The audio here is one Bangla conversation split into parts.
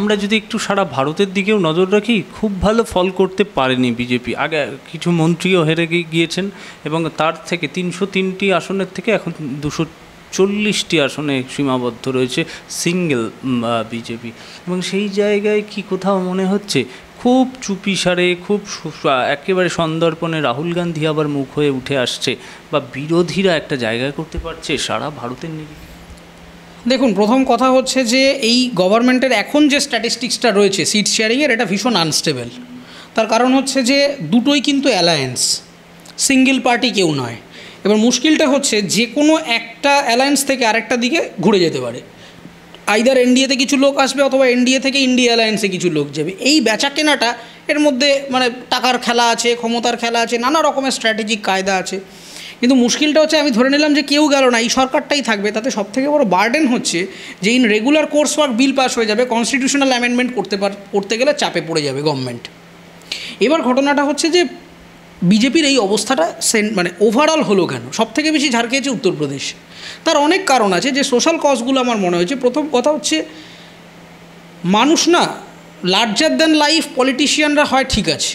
আমরা যদি একটু সারা ভারতের দিকেও নজর রাখি, খুব ভালো ফল করতে পারেনি বিজেপি। আগে কিছু মন্ত্রীও হেরে গিয়েছেন এবং তার থেকে 303টি আসনের থেকে এখন 240টি আসনে সীমাবদ্ধ রয়েছে সিঙ্গেল বিজেপি। এবং সেই জায়গায় কি কোথাও মনে হচ্ছে খুব চুপিসারে, খুব একেবারে সন্দর্পণে রাহুল গান্ধী আবার মুখ হয়ে উঠে আসছে, বা বিরোধীরা একটা জায়গায় করতে পারছে সারা ভারতের নিরিখে? দেখুন, প্রথম কথা হচ্ছে যে এই গভর্নমেন্টের এখন যে স্ট্যাটিস্টিক্সটা রয়েছে সিট শেয়ারিংয়ের, এটা ভীষণ আনস্টেবল। তার কারণ হচ্ছে যে দুটোই কিন্তু অ্যালায়েন্স, সিঙ্গেল পার্টি কেউ নয়। এবার মুশকিলটা হচ্ছে যে কোনো একটা অ্যালায়েন্স থেকে আরেকটা দিকে ঘুরে যেতে পারে। আইদার এনডিএতে কিছু লোক আসবে অথবা এনডিএ থেকে ইন্ডিয়া অ্যালায়েন্সে কিছু লোক যাবে। এই বেচা কেনাটা এর মধ্যে মানে টাকার খেলা আছে, ক্ষমতার খেলা আছে, নানা রকমের স্ট্র্যাটেজিক কায়দা আছে। কিন্তু মুশকিলটা হচ্ছে আমি ধরে নিলাম যে কেউ গেল না, এই সরকারটাই থাকবে। তাতে সবথেকে বড় বার্ডেন হচ্ছে যে in regular course work bill pass হয়ে যাবে, কনস্টিটিউশনাল অ্যামেন্ডমেন্ট করতে গেলে চাপে পড়ে যাবে গভর্নমেন্ট। এবার ঘটনাটা হচ্ছে যে বিজেপির এই অবস্থাটা মানে ওভারঅল হলো কেন? সবথেকে বেশি ঝাড় খেয়েছে উত্তরপ্রদেশ। তার অনেক কারণ আছে, যে সোশ্যাল কজগুলো আমার মনে হয়েছে। প্রথম কথা হচ্ছে মানুষ না লার্জার দ্যান লাইফ পলিটিশিয়ানরা হয় ঠিক আছে,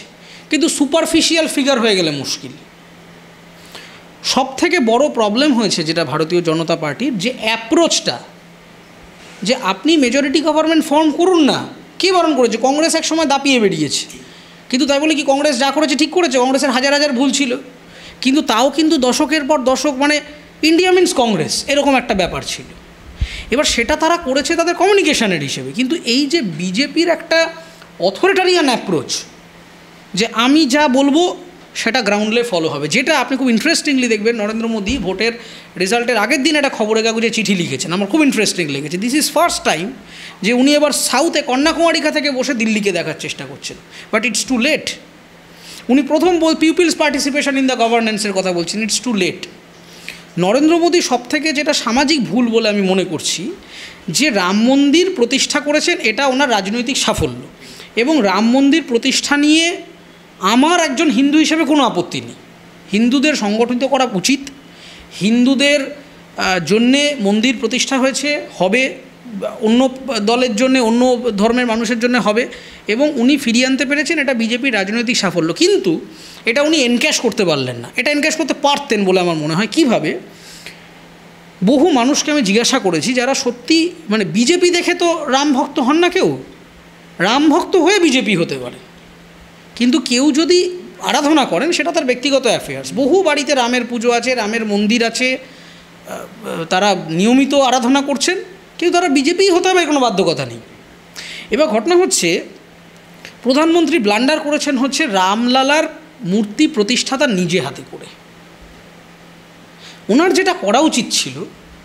কিন্তু সুপারফিশিয়াল ফিগার হয়ে গেলে মুশকিল। সবথেকে বড় প্রবলেম হয়েছে যেটা ভারতীয় জনতা পার্টির, যে অ্যাপ্রোচটা, যে আপনি মেজরিটি গভর্নমেন্ট ফর্ম করুন না। কে বারণ করেছে? কংগ্রেস এক সময় দাপিয়ে বেরিয়েছে, কিন্তু তাই বলে কি কংগ্রেস যা করেছে ঠিক করেছে? কংগ্রেসের হাজার হাজার ভুল ছিল, কিন্তু তাও কিন্তু দশকের পর দশক মানে ইন্ডিয়া মিন্স কংগ্রেস এরকম একটা ব্যাপার ছিল। এবার সেটা তারা করেছে তাদের কমিউনিকেশনের হিসেবে, কিন্তু এই যে বিজেপির একটা অথরিটারিয়ান অ্যাপ্রোচ, যে আমি যা বলবো সেটা গ্রাউন্ডলে ফলো হবে, যেটা আপনি খুব ইন্টারেস্টিংলি দেখবেন নরেন্দ্র মোদী ভোটের রেজাল্টের আগের দিন একটা খবরের কাগজে চিঠি লিখেছেন, আমার খুব ইন্টারেস্টিং লেগেছে। দিস ইজ ফার্স্ট টাইম যে উনি এবার সাউথে কন্যাকুমারিকা থেকে বসে দিল্লিকে দেখার চেষ্টা করছেন, বাট ইটস টু লেট। উনি প্রথম পিপলস পার্টিসিপেশন ইন দ্য গভর্নেন্সের কথা বলছেন, it's too late. Narendra Modi সবথেকে যেটা সামাজিক ভুল বলে আমি মনে করছি, যে রাম মন্দির প্রতিষ্ঠা করেছেন, এটা ওনার রাজনৈতিক সাফল্য, এবং রাম মন্দির প্রতিষ্ঠা নিয়ে আমার একজন হিন্দু হিসেবে কোনো আপত্তি নেই। হিন্দুদের সংগঠিত করা উচিত, হিন্দুদের জন্যে মন্দির প্রতিষ্ঠা হয়েছে, হবে, অন্য দলের জন্যে, অন্য ধর্মের মানুষের জন্য হবে, এবং উনি ফিরিয়ে আনতে পেরেছেন, এটা বিজেপির রাজনৈতিক সাফল্য। কিন্তু এটা উনি এনক্যাশ করতে পারলেন না। এটা এনক্যাশ করতে পারতেন বলে আমার মনে হয়। কীভাবে? বহু মানুষকে আমি জিজ্ঞাসা করেছি যারা সত্যি মানে বিজেপি দেখে তো রাম ভক্ত হন না, কেউ রাম ভক্ত হয়ে বিজেপি হতে পারে, কিন্তু কেউ যদি আরাধনা করেন সেটা তার ব্যক্তিগত অ্যাফেয়ার্স। বহু বাড়িতে রামের পুজো আছে, রামের মন্দির আছে, তারা নিয়মিত আরাধনা করছেন, কিন্তু তারা বিজেপিই হতে হবে কোনো বাধ্যকতা নেই। এবার ঘটনা হচ্ছে প্রধানমন্ত্রী ব্লান্ডার করেছেন হচ্ছে রামলালার মূর্তি প্রতিষ্ঠাতা নিজে হাতে করে। ওনার যেটা করা উচিত ছিল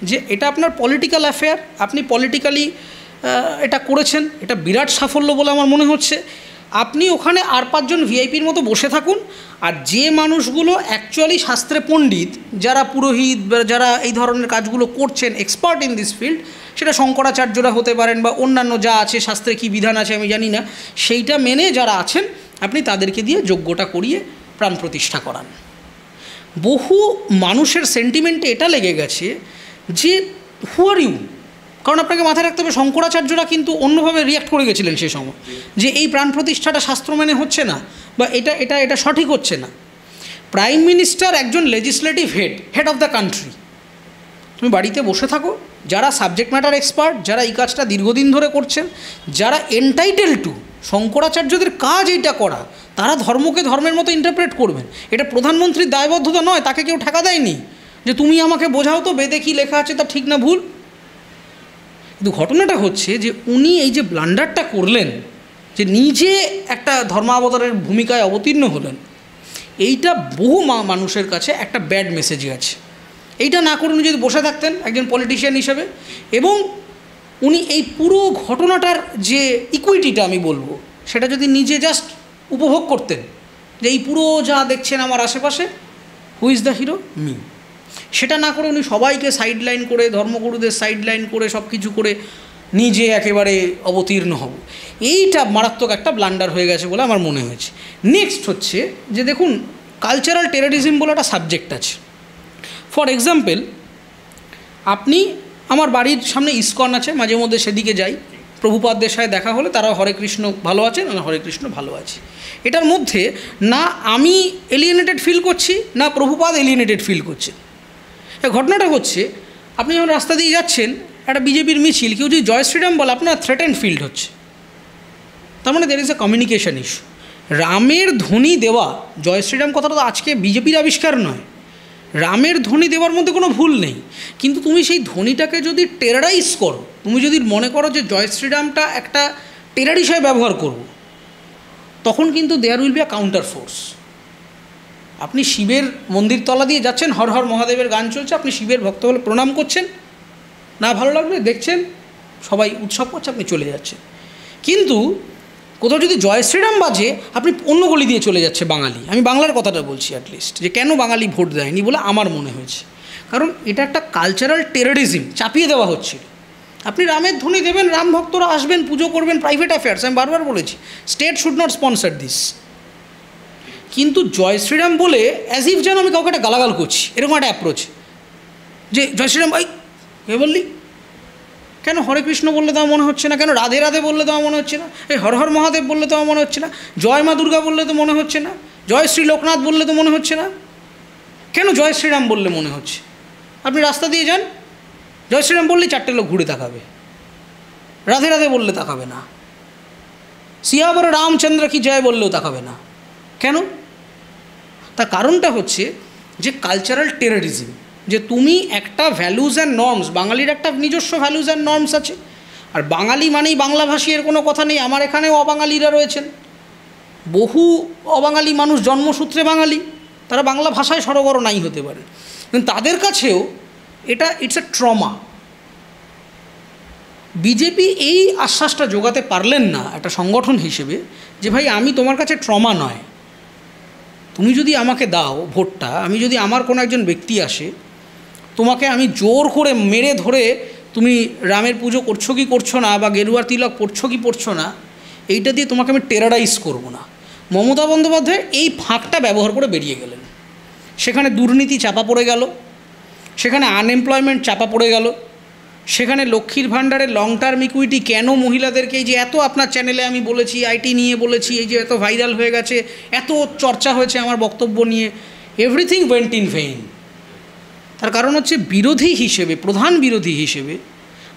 যে এটা আপনার পলিটিক্যাল অ্যাফেয়ার, আপনি পলিটিক্যালি এটা করেছেন, এটা বিরাট সাফল্য বলে আমার মনে হচ্ছে। আপনি ওখানে আর 5 জন ভিআইপির মতো বসে থাকুন, আর যে মানুষগুলো অ্যাকচুয়ালি শাস্ত্রে পণ্ডিত, যারা পুরোহিত, যারা এই ধরনের কাজগুলো করছেন, এক্সপার্ট ইন দিস ফিল্ড, সেটা শঙ্করাচার্যরা হতে পারেন বা অন্যান্য যা আছে, শাস্ত্রে কী বিধান আছে আমি জানি না, সেইটা মেনে যারা আছেন আপনি তাদেরকে দিয়ে যজ্ঞটা করিয়ে প্রাণ প্রতিষ্ঠা করান। বহু মানুষের সেন্টিমেন্টে এটা লেগে গেছে যে হু আর ইউ, কারণ আপনাকে মাথায় রাখতে হবে শঙ্করাচার্যরা কিন্তু অন্যভাবে রিয়াক্ট করে গেছিলেন সে সময়, যে এই প্রাণ প্রতিষ্ঠাটা শাস্ত্র মেনে হচ্ছে না বা এটা এটা এটা সঠিক হচ্ছে না। প্রাইম মিনিস্টার একজন legislative head of the country. তুমি বাড়িতে বসে থাকো, যারা সাবজেক্ট ম্যাটার এক্সপার্ট, যারা এই কাজটা দীর্ঘদিন ধরে করছেন, যারা এন্টাইটেল টু, শঙ্করাচার্যদের কাজ এইটা করা, তারা ধর্মকে ধর্মের মতো ইন্টারপ্রেট করবেন। এটা প্রধানমন্ত্রীর দায়বদ্ধতা নয়, তাকে কেউ ঠেকা দেয়নি যে তুমি আমাকে বোঝাও তো বেদে কী লেখা আছে তা ঠিক না ভুল। কিন্তু ঘটনাটা হচ্ছে যে উনি এই যে ব্লান্ডারটা করলেন, যে নিজে একটা ধর্মাবতারের ভূমিকায় অবতীর্ণ হলেন, এইটা বহু মানুষের কাছে একটা ব্যাড মেসেজ আছে। এইটা না করে উনি যদি বসে থাকতেন একজন পলিটিশিয়ান হিসেবে, এবং উনি এই পুরো ঘটনাটার যে ইকুইটিটা আমি বলবো সেটা যদি নিজে জাস্ট উপভোগ করতেন, যে এই পুরো যা দেখছেন আমার আশেপাশে, who is the hero? Me. সেটা না করে উনি সবাইকে সাইডলাইন করে, ধর্মগুরুদের সাইডলাইন করে, সব কিছু করে নিজে একেবারে অবতীর্ণ হব, এইটা মারাত্মক একটা ব্লান্ডার হয়ে গেছে বলে আমার মনে হয়েছে। নেক্সট হচ্ছে যে দেখুন, কালচারাল টেররিজম বলে একটা সাবজেক্ট আছে। ফর এক্সাম্পল, আপনি, আমার বাড়ির সামনে ইসকন আছে, মাঝে মধ্যে সেদিকে যাই, প্রভুপাদ দেশায় দেখা হলে তারা হরে কৃষ্ণ ভালো আছেন, আমি হরে কৃষ্ণ ভালো আছি। এটার মধ্যে না আমি এলিয়েনেটেড ফিল করছি, না প্রভুপাদ এলিয়েনেটেড ফিল করছে। ঘটনাটা হচ্ছে, আপনি যখন রাস্তা দিয়ে যাচ্ছেন, একটা বিজেপির মিছিল, কেউ যদি জয় শ্রীরাম বলে, আপনার থ্রেট অ্যান্ড ফিল্ড হচ্ছে, তার মানে there is a communication issue. রামের ধ্বনি দেওয়া, জয় শ্রীরাম কথাটা তো আজকে বিজেপির আবিষ্কার নয়, রামের ধ্বনি দেওয়ার মধ্যে কোনো ভুল নেই, কিন্তু তুমি সেই ধ্বনিটাকে যদি টেরারাইজ করো, তুমি যদি মনে করো যে জয় শ্রীরামটা একটা টেরার হিসাবে ব্যবহার করব, তখন কিন্তু there will be a counter force. আপনি শিবের মন্দির তলা দিয়ে যাচ্ছেন, হর হর মহাদেবের গান চলছে, আপনি শিবের ভক্ত বলে প্রণাম করছেন, না ভালো লাগলে দেখছেন সবাই উৎসব করছে, আপনি চলে যাচ্ছেন। কিন্তু কোথাও যদি জয় শ্রীরাম বাজে, আপনি অন্য গলি দিয়ে চলে যাচ্ছে বাঙালি। আমি বাংলার কথাটা বলছি অ্যাটলিস্ট, যে কেন বাঙালি ভোট দেয়নি বলে আমার মনে হয়েছে, কারণ এটা একটা কালচারাল টেররিজম চাপিয়ে দেওয়া হচ্ছিল। আপনি রামের ধ্বনি দেবেন, রাম ভক্তরা আসবেন, পুজো করবেন, প্রাইভেট অ্যাফেয়ার্স, আমি বারবার বলেছি state should not sponsor this. কিন্তু জয় শ্রীরাম বলে অ্যাজ ইফ যেন আমি কাউকে একটা গালাগাল করছি, এরকম একটা অ্যাপ্রোচ, যে জয় শ্রীরাম ভাই কে বললি, কেন হরে কৃষ্ণ বললে তো আমার মনে হচ্ছে না, কেন রাধে রাধে বললে তো আমার মনে হচ্ছে না, এই হর হর মহাদেব বললে তো আমার মনে হচ্ছে না, জয় মা দুর্গা বললে তো মনে হচ্ছে না, জয় শ্রী লোকনাথ বললে তো মনে হচ্ছে না, কেন জয় শ্রীরাম বললে মনে হচ্ছে? আপনি রাস্তা দিয়ে যান, জয় শ্রীরাম বললেই 4টে লোক ঘুরে তাকাবে, রাধে রাধে বললে তাকাবে না, সিয়াবর রামচন্দ্র কি জয় বললেও তাকাবে না। কেন? তার কারণটা হচ্ছে যে কালচারাল টেররিজম, যে তুমি একটা ভ্যালুজ অ্যান্ড নর্মস, বাঙালির একটা নিজস্ব ভ্যালুজ অ্যান্ড নর্মস আছে, আর বাঙালি মানেই বাংলাভাষী এর কোনো কথা নেই। আমার এখানেও অবাঙালিরা রয়েছেন, বহু অবাঙালি মানুষ জন্মসূত্রে বাঙালি, তারা বাংলা ভাষায় সরগর নাই হতে পারে, কিন্তু তাদের কাছেও এটা ইটস এ ট্রমা। বিজেপি এই আশ্বাসটা জোগাতে পারলেন না একটা সংগঠন হিসেবে, যে ভাই আমি তোমার কাছে ট্রমা নয়, তুমি যদি আমাকে দাও ভোটটা, আমি যদি আমার কোনো একজন ব্যক্তি আসে, তোমাকে আমি জোর করে মেরে ধরে তুমি রামের পুজো করছো কি করছো না, বা গেরুয়ার তিলক পড়ছো কি পড়ছো না, এইটা দিয়ে তোমাকে আমি টেরারাইজ করবো না। মমতা বন্দ্যোপাধ্যায় এই ফাঁকটা ব্যবহার করে বেরিয়ে গেলেন। সেখানে দুর্নীতি চাপা পড়ে গেল, সেখানে আনএমপ্লয়মেন্ট চাপা পড়ে গেল, সেখানে লক্ষ্মীর ভাণ্ডারের লং টার্ম ইকুইটি কেন মহিলাদেরকে, এই যে এত আপনার চ্যানেলে আমি বলেছি, আইটি নিয়ে বলেছি, এই যে এত ভাইরাল হয়ে গেছে, এত চর্চা হয়েছে আমার বক্তব্য নিয়ে, এভরিথিং ওয়েন্ট ইন ভেইন। তার কারণ হচ্ছে বিরোধী হিসেবে, প্রধান বিরোধী হিসেবে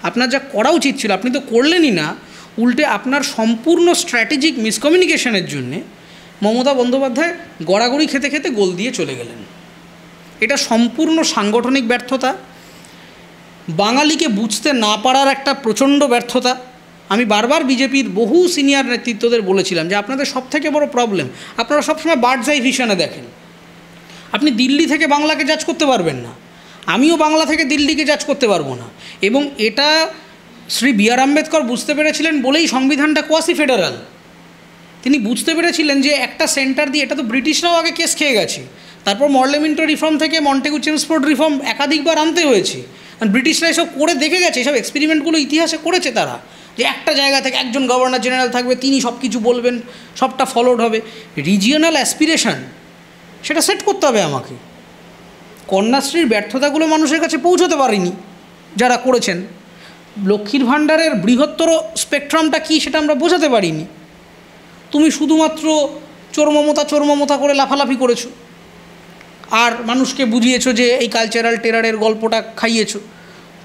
আপনার যা করা উচিত ছিল আপনি তো করলেনই না, উল্টে আপনার সম্পূর্ণ স্ট্র্যাটেজিক মিসকমিউনিকেশনের জন্যে মমতা বন্দ্যোপাধ্যায় গড়াগড়ি খেতে খেতে গোল দিয়ে চলে গেলেন। এটা সম্পূর্ণ সাংগঠনিক ব্যর্থতা, বাঙালিকে বুঝতে না পারার একটা প্রচণ্ড ব্যর্থতা। আমি বারবার বিজেপির বহু সিনিয়র নেতৃত্বদের বলেছিলাম যে আপনাদের সবথেকে বড় প্রবলেম, আপনারা সবসময় বার্ডস আই ভিশনে দেখেন। আপনি দিল্লি থেকে বাংলাকে জাজ করতে পারবেন না, আমিও বাংলা থেকে দিল্লিকে জাজ করতে পারবো না। এবং এটা শ্রী বি আর আম্বেদকর বুঝতে পেরেছিলেন বলেই সংবিধানটা কোয়াসি ফেডারাল। তিনি বুঝতে পেরেছিলেন যে একটা সেন্টার দিয়ে, এটা তো ব্রিটিশরাও আগে কেস খেয়ে গেছে, তারপর মর্লেমিন্টো রিফর্ম থেকে মন্টেগু চেমসফোর্ড রিফর্ম একাধিকবার আনতে হয়েছে, কারণ ব্রিটিশরা এসব করে দেখে গেছে, এসব এক্সপেরিমেন্টগুলো ইতিহাসে করেছে তারা, যে একটা জায়গা থেকে একজন গভর্নর জেনারেল থাকবে, তিনি সব কিছু বলবেন, সবটা ফলোড হবে। রিজিওনাল অ্যাসপিরেশন সেটা সেট করতে হবে আমাকে। কন্যাশ্রীর ব্যর্থতাগুলো মানুষের কাছে পৌঁছতে পারেনি যারা করেছেন, লক্ষ্মীর ভাণ্ডারের বৃহত্তর স্পেকট্রামটা কী সেটা আমরা বোঝাতে পারিনি। তুমি শুধুমাত্র চোর মমতা করে লাফালাফি করেছো, আর মানুষকে বুঝিয়েছো যে এই কালচারাল টেরারের গল্পটা খাইয়েছো,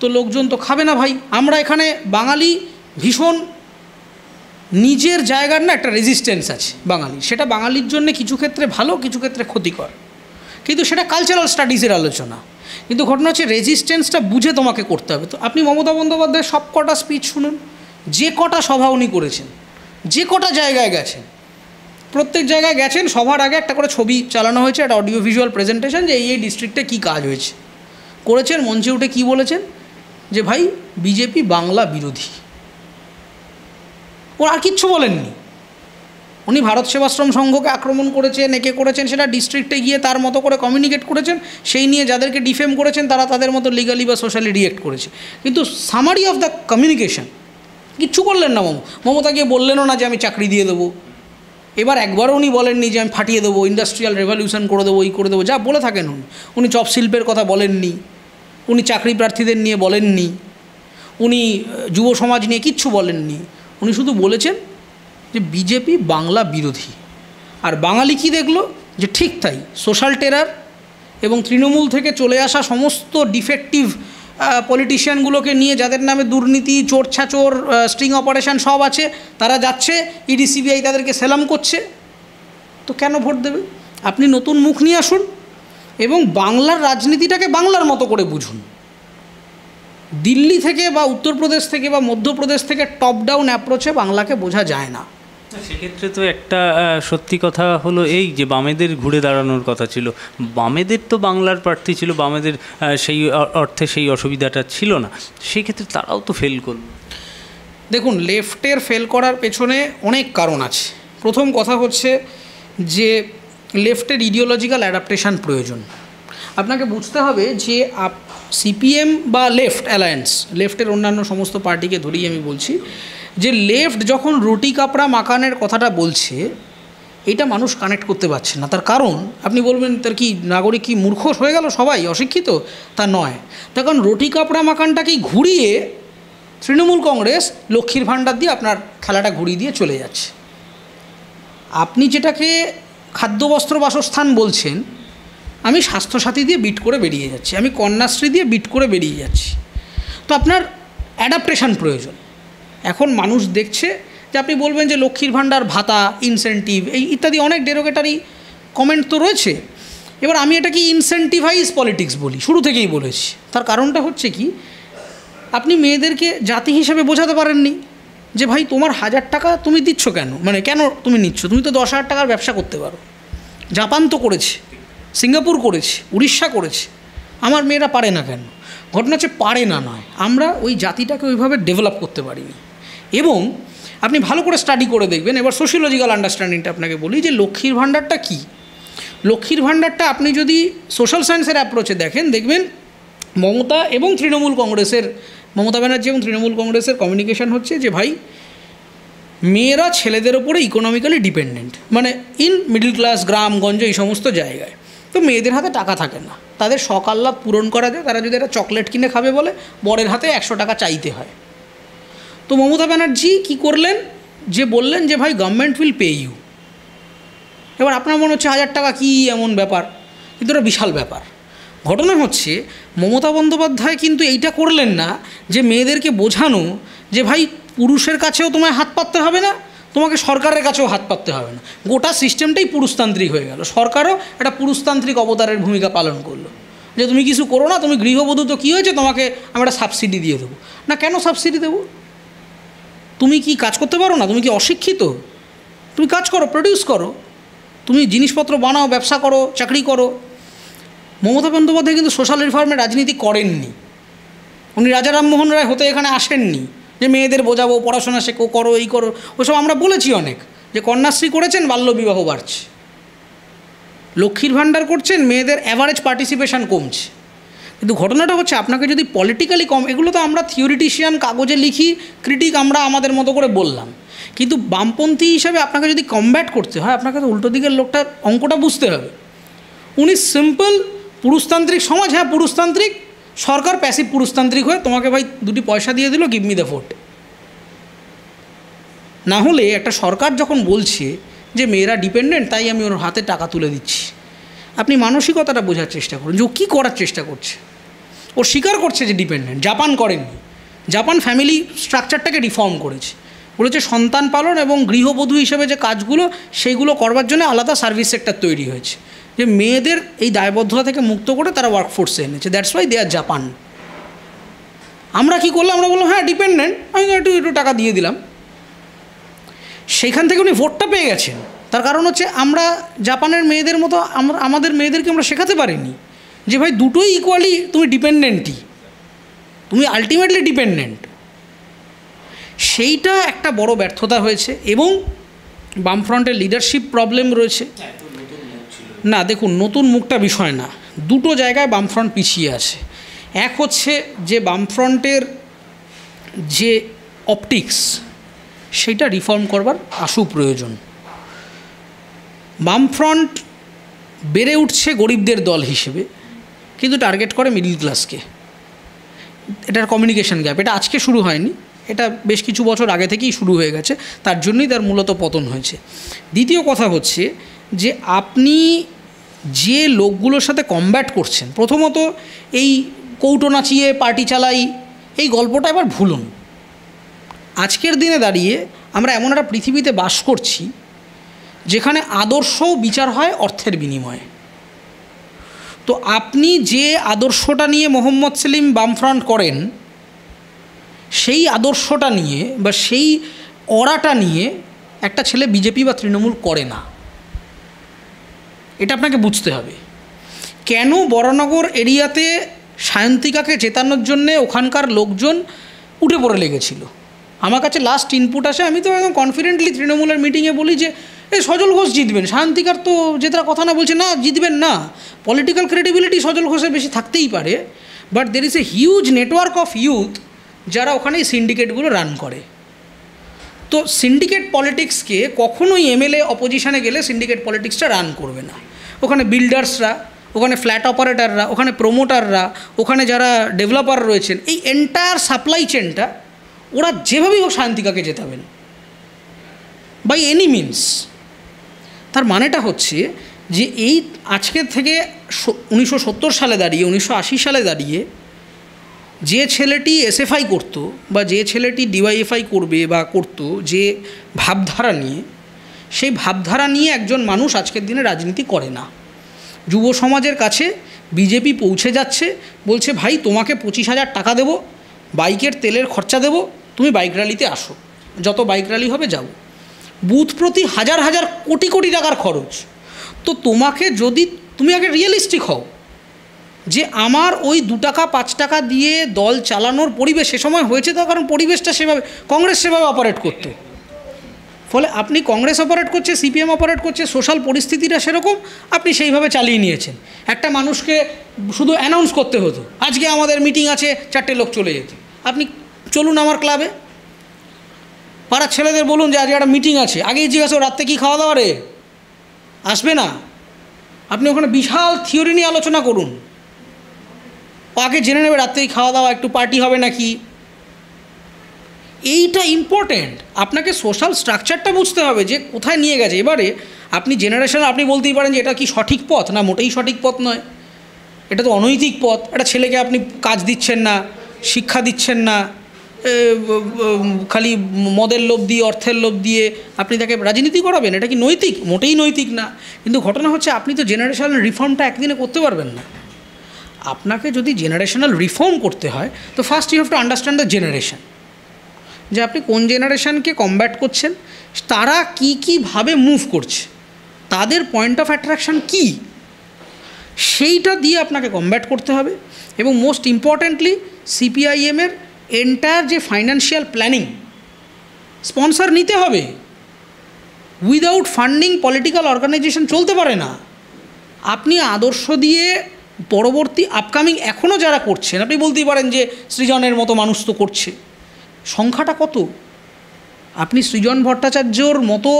তো লোকজন তো খাবে না ভাই। আমরা এখানে বাঙালি ভীষণ নিজের জায়গার না একটা রেজিস্ট্যান্স আছে বাঙালি, সেটা বাঙালির জন্য কিছু ক্ষেত্রে ভালো, কিছু ক্ষেত্রে ক্ষতিকর, কিন্তু সেটা কালচারাল স্টাডিজের আলোচনা। কিন্তু ঘটনা হচ্ছে রেজিস্ট্যান্সটা বুঝে তোমাকে করতে হবে। তো আপনি মমতা বন্দ্যোপাধ্যায়ের সব কটা স্পিচ শুনুন, যে কটা সভা উনি করেছেন, যে কটা জায়গায় গেছেন, প্রত্যেক জায়গায় গেছেন, সবার আগে একটা করে ছবি চালানো হয়েছে, একটা অডিও ভিজুয়াল প্রেজেন্টেশন, যে এই ডিস্ট্রিক্টে কী কাজ হয়েছে করেছেন। মঞ্চে উঠে কী বলেছেন, যে ভাই বিজেপি বাংলা বিরোধী। ও আর কিচ্ছু বলেননি। উনি ভারত সেবাশ্রম সংঘকে আক্রমণ করেছেন, একে করেছেন, সেটা ডিস্ট্রিক্টে গিয়ে তার মতো করে কমিউনিকেট করেছেন, সেই নিয়ে যাদেরকে ডিফেম করেছেন তারা তাদের মতো লিগালি বা সোশ্যালি রিয়েক্ট করেছে, কিন্তু সামারি অফ দ্য কমিউনিকেশন কিচ্ছু করলেন না। মমতা গিয়ে বললেনও না যে আমি চাকরি দিয়ে দেবো, এবার একবারও উনি বলেননি যে আমি ফাটিয়ে দেবো, ইন্ডাস্ট্রিয়াল রেভলিউশন করে দেবো, এই করে দেবো, যা বলে থাকেন উনি। উনি চপ শিল্পের কথা বলেননি, উনি চাকরি প্রার্থীদের নিয়ে বলেননি, উনি যুব সমাজ নিয়ে কিচ্ছু বলেননি, উনি শুধু বলেছেন যে বিজেপি বাংলা বিরোধী। আর বাঙালি কি দেখলো যে ঠিক তাই, সোশ্যাল টেরার এবং তৃণমূল থেকে চলে আসা সমস্ত ডিফেক্টিভ পলিটিশিয়ানগুলোকে নিয়ে, যাদের নামে দুর্নীতি, চোর ছাচোর, স্ট্রিং অপারেশন সব আছে, তারা যাচ্ছে, ইডি সিবিআই তাদেরকে সেলাম করছে। তো কেন ভোট দেবে? আপনি নতুন মুখ নিয়ে আসুন এবং বাংলার রাজনীতিটাকে বাংলার মতো করে বুঝুন। দিল্লি থেকে বা উত্তরপ্রদেশ থেকে বা মধ্যপ্রদেশ থেকে টপ ডাউন অ্যাপ্রোচে বাংলাকে বোঝা যায় না। সেক্ষেত্রে তো একটা সত্যি কথা হলো এই যে বামেদের ঘুরে দাঁড়ানোর কথা ছিল, বামেদের তো বাংলার প্রার্থী ছিল, বামেদের সেই অর্থে সেই অসুবিধাটা ছিল না, সেক্ষেত্রে তারাও তো ফেল করল। দেখুন, লেফটের ফেল করার পেছনে অনেক কারণ আছে। প্রথম কথা হচ্ছে যে লেফটের ইডিওলজিক্যাল অ্যাডাপ্টেশন প্রয়োজন। আপনাকে বুঝতে হবে যে সিপিএম বা লেফট অ্যালায়েন্স, লেফটের অন্যান্য সমস্ত পার্টিকে ধরেই আমি বলছি, যে লেফট যখন রুটি কাপড়া মাখানের কথাটা বলছে, এটা মানুষ কানেক্ট করতে পারছে না। তার কারণ আপনি বলবেন তার কি নাগরিক কি মূর্খ হয়ে গেল, সবাই অশিক্ষিত? তা নয়। তার কারণ রুটি কাপড়া মাখানটাকেই ঘুরিয়ে তৃণমূল কংগ্রেস লক্ষ্মীর ভাণ্ডার দিয়ে আপনার খেলাটা ঘুরিয়ে দিয়ে চলে যাচ্ছে। আপনি যেটাকে খাদ্য বস্ত্র বাসস্থান বলছেন, আমি স্বাস্থ্যসাথী দিয়ে বিট করে বেরিয়ে যাচ্ছি, আমি কন্যাশ্রী দিয়ে বিট করে বেরিয়ে যাচ্ছি। তো আপনার অ্যাডাপ্টেশন প্রয়োজন। এখন মানুষ দেখছে যে আপনি বলবেন যে লক্ষ্মীর ভাণ্ডার, ভাতা, ইনসেন্টিভ, এই ইত্যাদি অনেক ডেরোগেটারি কমেন্ট তো রয়েছে। এবার আমি এটাকে ইনসেন্টিভাইজ পলিটিক্স বলি, শুরু থেকেই বলেছি। তার কারণটা হচ্ছে কি, আপনি মেয়েদেরকে জাতি হিসেবে বোঝাতে পারেননি যে ভাই তোমার 1000 টাকা তুমি দিচ্ছ কেন, মানে কেন তুমি নিচ্ছ, তুমি তো 10,000 টাকার ব্যবসা করতে পারো। জাপান তো করেছে, সিঙ্গাপুর করেছে, উড়িষ্যা করেছে, আমার মেয়েরা পারে না কেন? ঘটনা হচ্ছে পারে না নয়, আমরা ওই জাতিটাকে ওইভাবে ডেভেলপ করতে পারিনি। এবং আপনি ভালো করে স্টাডি করে দেখবেন, এবার সোশিওলজিক্যাল আন্ডারস্ট্যান্ডিংটা আপনাকে বলি, যে লক্ষ্মীর ভাণ্ডারটা কী। লক্ষ্মীর ভাণ্ডারটা আপনি যদি সোশ্যাল সায়েন্সের অ্যাপ্রোচে দেখেন, দেখবেন মমতা এবং তৃণমূল কংগ্রেসের, মমতা ব্যানার্জি এবং তৃণমূল কংগ্রেসের কমিউনিকেশন হচ্ছে যে ভাই মেয়েরা ছেলেদের ওপরে ইকোনমিক্যালি ডিপেন্ডেন্ট, মানে ইন মিডল ক্লাস, গ্রামগঞ্জ, এই সমস্ত জায়গায়। তো মেয়েদের হাতে টাকা থাকে না, তাদের শখ আহ্লাদ পূরণ করা যায়, তারা যদি একটা চকলেট কিনে খাবে বলে বরের হাতে 100 টাকা চাইতে হয়। তো মমতা ব্যানার্জি কী করলেন, যে বললেন যে ভাই গভর্নমেন্ট উইল পে ইউ। এবার আপনার মনে হচ্ছে 1000 টাকা কী এমন ব্যাপার, কিন্তু এটা বিশাল ব্যাপার। ঘটনা হচ্ছে মমতা বন্দ্যোপাধ্যায় কিন্তু এইটা করলেন না যে মেয়েদেরকে বোঝানো যে ভাই পুরুষের কাছেও তোমায় হাত পাততে হবে না, তোমাকে সরকারের কাছেও হাত পাততে হবে না। গোটা সিস্টেমটাই পুরুষতান্ত্রিক হয়ে গেল। সরকারও একটা পুরুষতান্ত্রিক অবতারের ভূমিকা পালন করলো, যে তুমি কিছু করো না, তুমি গৃহবধূ, তো কী হয়েছে, তোমাকে আমরা সাবসিডি দিয়ে দেবো। না, কেন সাবসিডি দেবো? তুমি কি কাজ করতে পারো না? তুমি কি অশিক্ষিত? তুমি কাজ করো, প্রডিউস করো, তুমি জিনিসপত্র বানাও, ব্যবসা করো, চাকরি করো। মমতা বন্দ্যোপাধ্যায় কিন্তু সোশ্যাল রিফর্মের রাজনীতি করেননি। উনি রাজা রামমোহন রায় হতে এখানে আসেননি যে মেয়েদের বোঝাবো, পড়াশোনা শেখো, করো, এই করো। ওইসব আমরা বলেছি অনেক, যে কন্যাশ্রী করেছেন, বাল্যবিবাহ বাড়ছে, লক্ষ্মীর ভাণ্ডার করছেন, মেয়েদের অ্যাভারেজ পার্টিসিপেশন কমছে। কিন্তু ঘটনাটা হচ্ছে আপনাকে যদি পলিটিক্যালি এগুলো তো আমরা থিওরিটিশিয়ান, কাগজে লিখি, ক্রিটিক আমরা আমাদের মতো করে বললাম, কিন্তু বামপন্থী হিসাবে আপনাকে যদি কমব্যাট করতে হয়, আপনাকে তো উল্টো দিকের লোকটার অঙ্কটা বুঝতে হবে। উনি সিম্পল পুরুষতান্ত্রিক সমাজ, হ্যাঁ পুরুষতান্ত্রিক, সরকার প্যাসিভ পুরুষতান্ত্রিক হয়ে তোমাকে ভাই 2টি পয়সা দিয়ে দিল, গিভ মি দ্য ভোট। না হলে একটা সরকার যখন বলছে যে মেয়েরা ডিপেন্ডেন্ট, তাই আমি ওর হাতে টাকা তুলে দিচ্ছি, আপনি মানসিকতাটা বোঝার চেষ্টা করুন যে ও কী করার চেষ্টা করছে। ও স্বীকার করছে যে ডিপেন্ডেন্ট। জাপান করেননি, জাপান ফ্যামিলি স্ট্রাকচারটাকে রিফর্ম করেছে, বলেছে সন্তান পালন এবং গৃহবধূ হিসেবে যে কাজগুলো, সেইগুলো করবার জন্য আলাদা সার্ভিস সেক্টর তৈরি হয়েছে, যে মেয়েদের এই দায়বদ্ধতা থেকে মুক্ত করে তারা ওয়ার্কফোর্সে এনেছে। That's why they are Japan. আমরা কি করলাম, আমরা বললাম হ্যাঁ ডিপেন্ডেন্ট, আমি একটু টাকা দিয়ে দিলাম। সেইখান থেকে উনি ভোটটা পেয়ে গেছেন। তার কারণ হচ্ছে আমরা জাপানের মেয়েদের মতো আমাদের মেয়েদেরকে আমরা শেখাতে পারিনি যে ভাই দুটোই ইকুয়ালি, তুমি ডিপেন্ডেন্টই, তুমি আলটিমেটলি ডিপেন্ডেন্ট। সেইটা একটা বড় ব্যর্থতা হয়েছে এবং বামফ্রন্টের লিডারশিপ প্রবলেম রয়েছে। না দেখুন, নতুন মুখটা বিষয় না, দুটো জায়গায় বামফ্রন্ট পিছিয়ে আছে। এক হচ্ছে যে বামফ্রন্টের যে অপটিক্স, সেইটা রিফর্ম করবার আশু প্রয়োজন। বামফ্রন্ট বেড়ে উঠছে গরিবদের দল হিসেবে, কিন্তু টার্গেট করে মিডল ক্লাসকে। এটার কমিউনিকেশন গ্যাপ, এটা আজকে শুরু হয়নি, এটা বেশ কিছু বছর আগে থেকেই শুরু হয়ে গেছে, তার জন্যই তার মূলত পতন হয়েছে। দ্বিতীয় কথা হচ্ছে যে আপনি যে লোকগুলোর সাথে কমব্যাট করছেন, প্রথমত এই কৌটো নাচিয়ে পার্টি চালাই এই গল্পটা এবার ভুলুন। আজকের দিনে দাঁড়িয়ে আমরা এমন একটা পৃথিবীতে বাস করছি যেখানে আদর্শও বিচার হয় অর্থের বিনিময়ে। তো আপনি যে আদর্শটা নিয়ে মোহাম্মদ সেলিম বামফ্রন্ট করেন, সেই আদর্শটা নিয়ে বা সেই অরাটা নিয়ে একটা ছেলে বিজেপি বা তৃণমূল করে না, এটা আপনাকে বুঝতে হবে। কেন বরানগর এরিয়াতে সায়ন্তিকাকে জেতানোর জন্যে ওখানকার লোকজন উঠে পড়ে লেগেছিল? আমার কাছে লাস্ট ইনপুট আসে, আমি তো একদম কনফিডেন্টলি তৃণমূলের মিটিংয়ে বলি যে এই সজল ঘোষ জিতবেন, সায়ন্তিকার তো জেতার কথা না, বলছে না জিতবেন না, পলিটিক্যাল ক্রেডিবিলিটি সজল ঘোষের বেশি থাকতেই পারে, but there is a huge network of youth যারা ওখানে এই সিন্ডিকেটগুলো রান করে। তো সিন্ডিকেট পলিটিক্সকে কখনোই এমএলএ অপোজিশনে গেলে সিন্ডিকেট পলিটিক্সটা রান করবে না। ওখানে বিল্ডার্সরা, ওখানে ফ্ল্যাট অপারেটাররা, ওখানে প্রোমোটাররা, ওখানে যারা ডেভেলপার রয়েছেন, এই এন্টায়ার সাপ্লাই চেনটা ওরা যেভাবেই হোক শান্তিকাকে জেতাবেন বাই এনি মিনস। তার মানেটা হচ্ছে যে এই আজকের থেকে 1970 সালে দাঁড়িয়ে 1980 সালে দাঁড়িয়ে যে ছেলেটি এসএফআই করতো বা যে ছেলেটি ডিওয়াইএফআই করবে বা করতো, যে ভাবধারা নিয়ে, সেই ভাবধারা নিয়ে একজন মানুষ আজকের দিনে রাজনীতি করে না। যুব সমাজের কাছে বিজেপি পৌঁছে যাচ্ছে, বলছে ভাই তোমাকে 25,000 টাকা দেবো, বাইকের তেলের খরচা দেবো, তুমি বাইক র্যালিতে আসো, যত বাইক র্যালি হবে যাও, বুথ প্রতি হাজার হাজার কোটি কোটি টাকার খরচ। তো তোমাকে যদি তুমি আগে রিয়েলিস্টিক হও যে আমার ওই 2 টাকা 5 টাকা দিয়ে দল চালানোর পরিবেশ সে সময় হয়েছে, তো কারণ পরিবেশটা সেভাবে, কংগ্রেস সেভাবে অপারেট করতো, ফলে আপনি কংগ্রেস অপারেট করছে, সিপিএম অপারেট করছে, সোশ্যাল পরিস্থিতিটা সেরকম, আপনি সেইভাবে চালিয়ে নিয়েছেন। একটা মানুষকে শুধু অ্যানাউন্স করতে হতো আজকে আমাদের মিটিং আছে, 4টে লোক চলে যেত, আপনি চলুন আমার ক্লাবে, পাড়ার ছেলেদের বলুন যে আজকে একটা মিটিং আছে, আগেই জিজ্ঞাসা রাত্রে কী খাওয়া দাওয়া রে, আসবে না? আপনি ওখানে বিশাল থিওরি নিয়ে আলোচনা করুন, ও আগে জেনে নেবে রাত্রেই খাওয়া দাওয়া, একটু পার্টি হবে নাকি। এইটা ইম্পর্ট্যান্ট, আপনাকে সোশ্যাল স্ট্রাকচারটা বুঝতে হবে যে কোথায় নিয়ে গেছে। এবারে আপনি জেনারেশন, আপনি বলতেই পারেন যে এটা কি সঠিক পথ, না মোটেই সঠিক পথ নয়, এটা তো অনৈতিক পথ। একটা ছেলেকে আপনি কাজ দিচ্ছেন না, শিক্ষা দিচ্ছেন না, খালি মদের লোভ দিয়ে, অর্থের লোভ দিয়ে আপনি তাকে রাজনীতি করাবেন, এটা কি নৈতিক? মোটেই নৈতিক না। কিন্তু ঘটনা হচ্ছে আপনি তো জেনারেশনাল রিফর্মটা একদিনে করতে পারবেন না। আপনাকে যদি জেনারেশনাল রিফর্ম করতে হয় তো first you have to understand the generation, যে আপনি কোন জেনারেশনকে কমব্যাট করছেন, তারা কীভাবে মুভ করছে, তাদের পয়েন্ট অফ অ্যাট্রাকশান কী, সেইটা দিয়ে আপনাকে কমব্যাট করতে হবে। এবং মোস্ট ইম্পর্ট্যান্টলি সিপিআইএমের এন্টায়ার যে ফাইন্যান্সিয়াল প্ল্যানিং, স্পন্সর নিতে হবে। উইদাউট ফান্ডিং পলিটিক্যাল অর্গানাইজেশন চলতে পারে না। আপনি আদর্শ দিয়ে পরবর্তী আপকামিং এখনও যারা করছেন, আপনি বলতেই পারেন যে সৃজনের মতো মানুষ তো করছে, সংখ্যাটা কত? আপনি সৃজন ভট্টাচার্যর মতো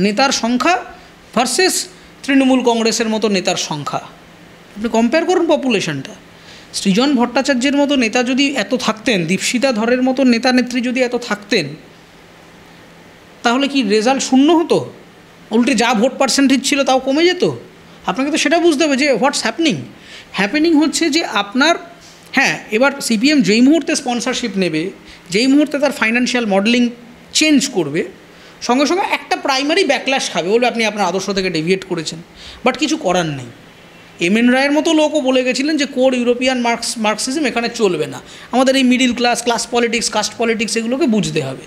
নেতার সংখ্যা ভার্সেস তৃণমূল কংগ্রেসের মতো নেতার সংখ্যা, আপনি কম্পেয়ার করুন পপুলেশনটা। সৃজন ভট্টাচার্যের মতো নেতা যদি এত থাকতেন, দীপশিতা ধরের মতো নেতা নেত্রী যদি এত থাকতেন, তাহলে কি রেজাল্ট শূন্য হতো? উল্টে যা ভোট পার্সেন্টেজ ছিল তাও কমে যেত? আপনাকে তো সেটা বুঝতে হবে যে হোয়াটস হ্যাপেনিং হচ্ছে যে আপনার, হ্যাঁ, এবার সিপিএম যেই মুহূর্তে স্পন্সরশিপ নেবে, যেই মুহূর্তে তার ফাইন্যান্সিয়াল মডেলিং চেঞ্জ করবে, সঙ্গে সঙ্গে একটা প্রাইমারি ব্যাকল্যাশ খাবে, বলবে আপনি আপনার আদর্শ থেকে ডেভিয়েট করেছেন। বাট কিছু করার নেই। এমএন রায়ের মতো লোকও বলে গেছিলেন যে কোর ইউরোপিয়ান মার্কসিজম এখানে চলবে না, আমাদের এই middle class politics, caste politics এগুলোকে বুঝতে হবে।